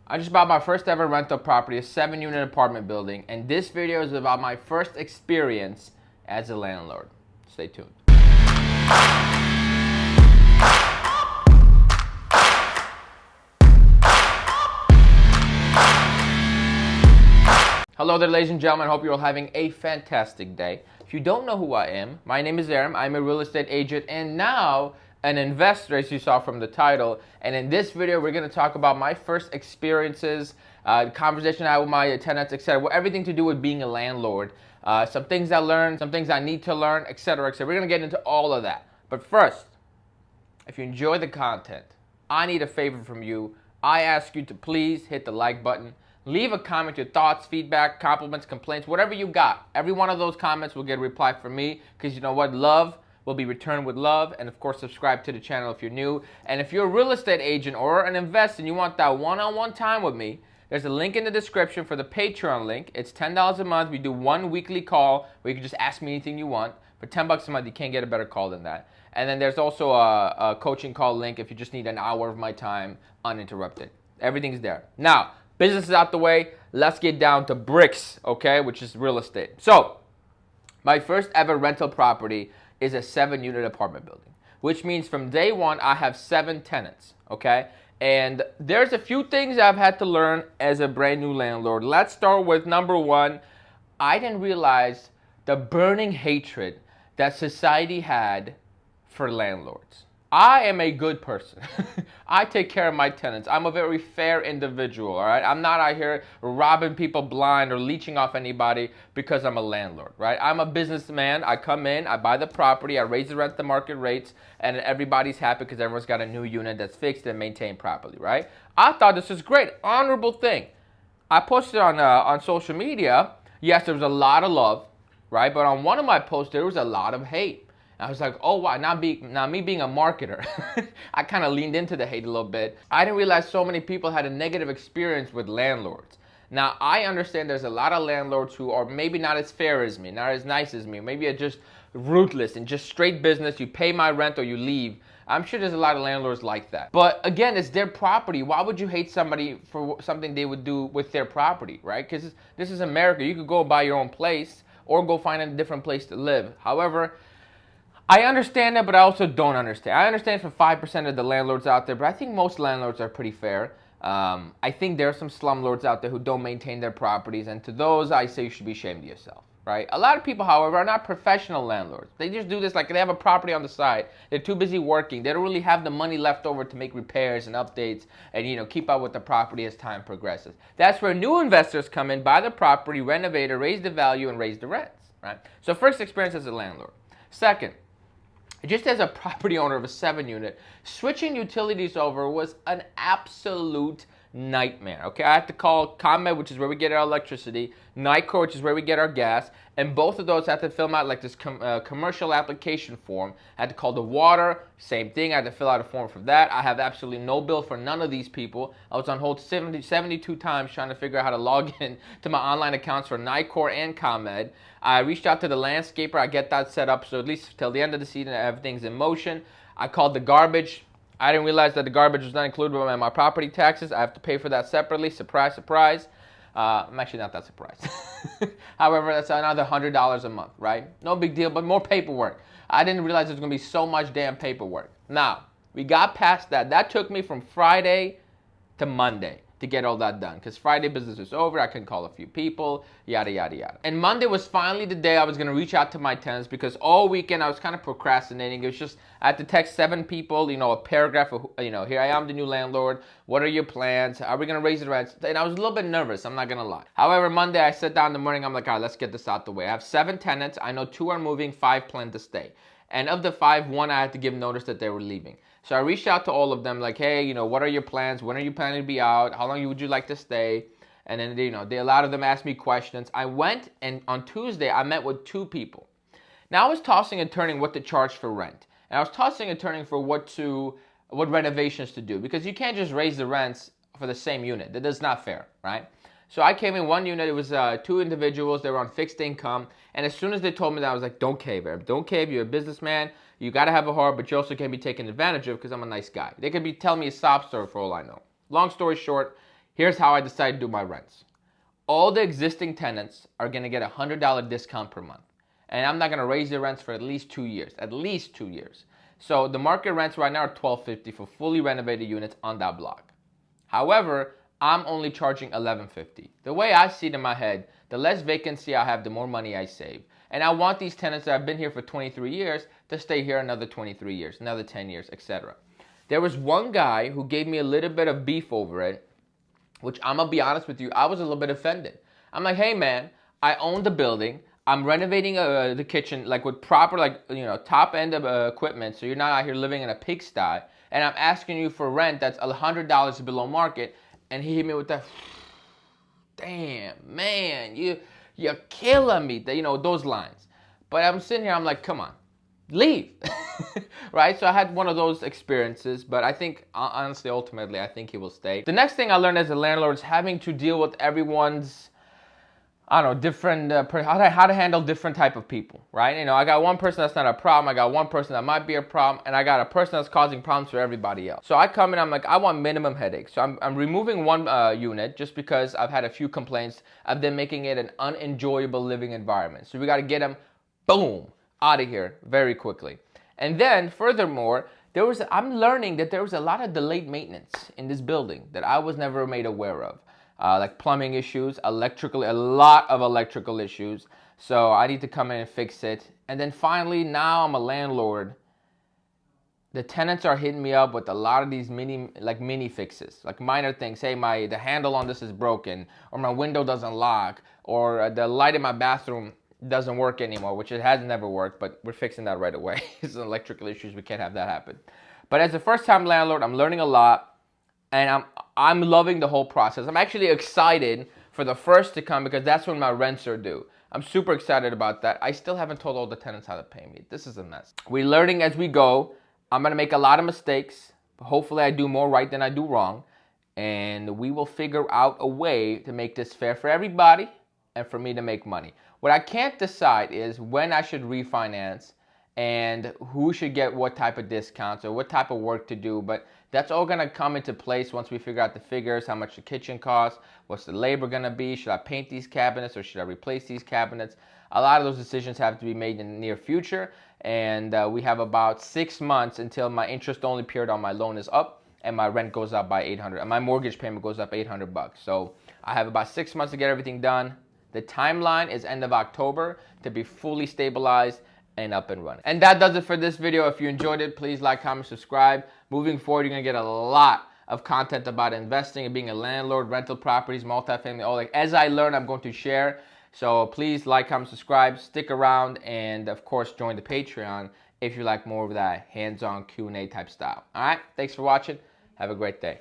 I just bought my first ever rental property, a 7-unit apartment building, and this video is about my first experience as a landlord. Stay tuned. Hello there, ladies and gentlemen. I hope you're all having a fantastic day. If you don't know who I am, my name is Aram. I'm a real estate agent and now an investor, as you saw from the title. And in this video, we're going to talk about my first experiences, conversation I had with my tenants, etc. Everything to do with being a landlord. Some things I learned, some things I need to learn, etc., etc. We're going to get into all of that. But first, if you enjoy the content, I need a favor from you. I ask you to please hit the like button. Leave a comment, your thoughts, feedback, compliments, complaints, whatever you got. Every one of those comments will get a reply from me because you know what? Love will be returned with love. And of course, subscribe to the channel if you're new. And if you're a real estate agent or an investor and you want that one-on-one time with me, there's a link in the description for the Patreon link. It's $10 a month. We do one weekly call where you can just ask me anything you want. For $10 a month, you can't get a better call than that. And then there's also a coaching call link if you just need an hour of my time uninterrupted. Everything's there. Now, business is out the way. Let's get down to bricks, okay, which is real estate. So, my first ever rental property is a 7-unit apartment building, which means from day one, I have 7 tenants, okay? And there's a few things I've had to learn as a brand new landlord. Let's start with number one. I didn't realize the burning hatred that society had for landlords. I am a good person. I take care of my tenants. I'm a very fair individual, all right? I'm not out here robbing people blind or leeching off anybody because I'm a landlord, right? I'm a businessman. I come in, I buy the property, I raise the rent to market rates, and everybody's happy because everyone's got a new unit that's fixed and maintained properly, right? I thought this was great, honorable thing. I posted on social media. Yes, there was a lot of love, right? But on one of my posts, there was a lot of hate. I was like, oh wow, now me being a marketer, I kind of leaned into the hate a little bit. I didn't realize so many people had a negative experience with landlords. Now, I understand there's a lot of landlords who are maybe not as fair as me, not as nice as me, maybe are just ruthless and just straight business. You pay my rent or you leave. I'm sure there's a lot of landlords like that. But again, it's their property. Why would you hate somebody for something they would do with their property, right? Because this is America. You could go buy your own place or go find a different place to live. However, I understand that, but I also don't understand. I understand for 5% of the landlords out there, but I think most landlords are pretty fair. I think there are some slumlords out there who don't maintain their properties, and to those, I say you should be ashamed of yourself, right? A lot of people, however, are not professional landlords. They just do this like they have a property on the side. They're too busy working. They don't really have the money left over to make repairs and updates and, keep up with the property as time progresses. That's where new investors come in, buy the property, renovate it, raise the value, and raise the rents, right? So first experience as a landlord. Second, just as a property owner of a 7-unit, switching utilities over was an absolute nightmare, okay? I had to call ComEd, which is where we get our electricity, NICOR, which is where we get our gas, and both of those I had to fill out like this commercial application form. I had to call the water, same thing, I had to fill out a form for that. I have absolutely no bill for none of these people. I was on hold 72 times trying to figure out how to log in to my online accounts for NICOR and ComEd. I reached out to the landscaper, I get that set up so at least till the end of the season everything's in motion. I called the garbage. I didn't realize that the garbage was not included in my property taxes. I have to pay for that separately. Surprise, surprise. I'm actually not that surprised. However, that's another $100 a month, right? No big deal, but more paperwork. I didn't realize there's going to be so much damn paperwork. Now, we got past that. That took me from Friday to Monday to get all that done because Friday business was over. I couldn't call a few people, yada, yada, yada. And Monday was finally the day I was going to reach out to my tenants because all weekend I was kind of procrastinating. It was just, I had to text 7 people, a paragraph of, here I am, the new landlord. What are your plans? Are we going to raise the rents? And I was a little bit nervous. I'm not going to lie. However, Monday I sat down in the morning. I'm like, all right, let's get this out the way. I have 7 tenants. I know 2 are moving, 5 plan to stay. And of the 5, 1 I had to give notice that they were leaving. So I reached out to all of them like, hey, what are your plans? When are you planning to be out? How long would you like to stay? And then, a lot of them asked me questions. I went and on Tuesday, I met with 2 people. Now I was tossing and turning what to charge for rent. And I was tossing and turning for what renovations to do. Because you can't just raise the rents for the same unit. That is not fair, right? So I came in one unit. It was 2 individuals. They were on fixed income. And as soon as they told me that, I was like, don't cave, Eric. Don't cave. You're a businessman. You got to have a heart, but you also can't be taken advantage of because I'm a nice guy. They could be telling me a sob story for all I know. Long story short, Here's how I decide to do my rents. All the existing tenants are going to get a $100 discount per month. And I'm not going to raise the rents for at least 2 years. At least 2 years. So the market rents right now are $1,250 for fully renovated units on that block. However, I'm only charging $1,150. The way I see it in my head, the less vacancy I have, the more money I save. And I want these tenants that have been here for 23 years to stay here another 23 years, another 10 years, etc. There was one guy who gave me a little bit of beef over it, which I'm going to be honest with you, I was a little bit offended. I'm like, hey man, I own the building. I'm renovating the kitchen like with proper top end of equipment, so you're not out here living in a pigsty. And I'm asking you for rent that's $100 below market, and he hit me with that. Damn man, you're killing me. Those lines. But I'm sitting here, I'm like, come on, leave, right? So I had one of those experiences, but I think honestly, ultimately, I think he will stay. The next thing I learned as a landlord is having to deal with everyone's, different, how to handle different type of people, right? I got one person that's not a problem, I got one person that might be a problem, and I got a person that's causing problems for everybody else. So I come in, I'm like, I want minimum headaches. So I'm removing one unit just because I've had a few complaints of them making it an unenjoyable living environment. So we got to get them, boom, out of here very quickly. And then furthermore, I'm learning that there was a lot of delayed maintenance in this building that I was never made aware of. Like plumbing issues, a lot of electrical issues. So I need to come in and fix it. And then finally, now I'm a landlord. The tenants are hitting me up with a lot of these mini fixes, like minor things. Hey, the handle on this is broken, or my window doesn't lock, or the light in my bathroom doesn't work anymore, which it has never worked, but we're fixing that right away. It's electrical issues. We can't have that happen. But as a first-time landlord, I'm learning a lot. And I'm loving the whole process. I'm actually excited for the first to come because that's when my rents are due. I'm super excited about that. I still haven't told all the tenants how to pay me. This is a mess. We're learning as we go. I'm going to make a lot of mistakes. But hopefully I do more right than I do wrong. And we will figure out a way to make this fair for everybody and for me to make money. What I can't decide is when I should refinance and who should get what type of discounts or what type of work to do. But that's all going to come into place once we figure out the figures, how much the kitchen costs, what's the labor going to be, should I paint these cabinets or should I replace these cabinets? A lot of those decisions have to be made in the near future, and we have about 6 months until my interest-only period on my loan is up and my rent goes up by $800, and my mortgage payment goes up $800. So I have about 6 months to get everything done. The timeline is end of October to be fully stabilized and up and running. And that does it for this video. If you enjoyed it, please like, comment, subscribe. Moving forward, you're gonna get a lot of content about investing and being a landlord, rental properties, multifamily, all that. As I learn, I'm going to share. So please like, comment, subscribe, stick around, and of course, join the Patreon if you like more of that hands-on Q&A type style. All right, thanks for watching. Have a great day.